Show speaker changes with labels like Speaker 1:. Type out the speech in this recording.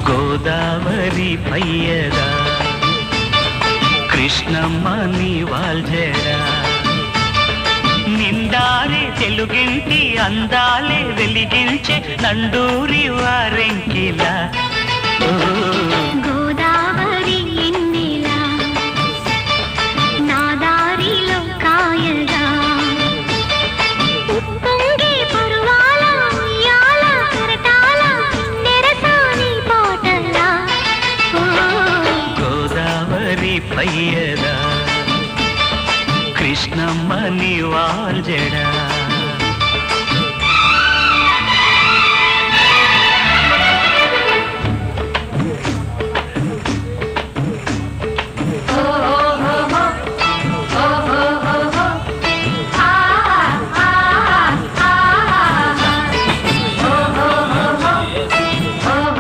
Speaker 1: గోదావరి పయ్యదా కృష్ణమ్మ నీ వాల్జేడా నిండారే తెలుగింటి అందాలే వెలిగించే నండూరి వారెంకిలా
Speaker 2: గోదావరి ఎన్నెలా నా దారిలో కాయగా ఉప్పొంగే పరువాల ఉయ్యాల కరటాల నెరసాని పాటలా
Speaker 1: గోదావరి పయ్యదా కృష్ణమ్మ నీ వాల్జేడా